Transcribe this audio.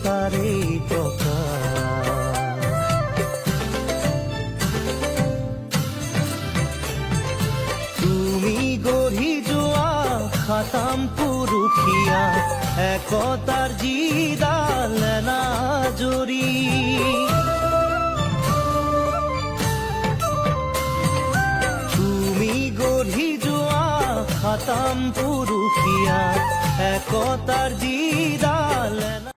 তাৰে টকা তুমি গঢ়ি যোৱা খাতাম পুৰুষীয়া একতাৰ যিডাল এনাজৰী গঢ়ি যোৱা খাতাম পুৰুষীয়া একতাৰ যি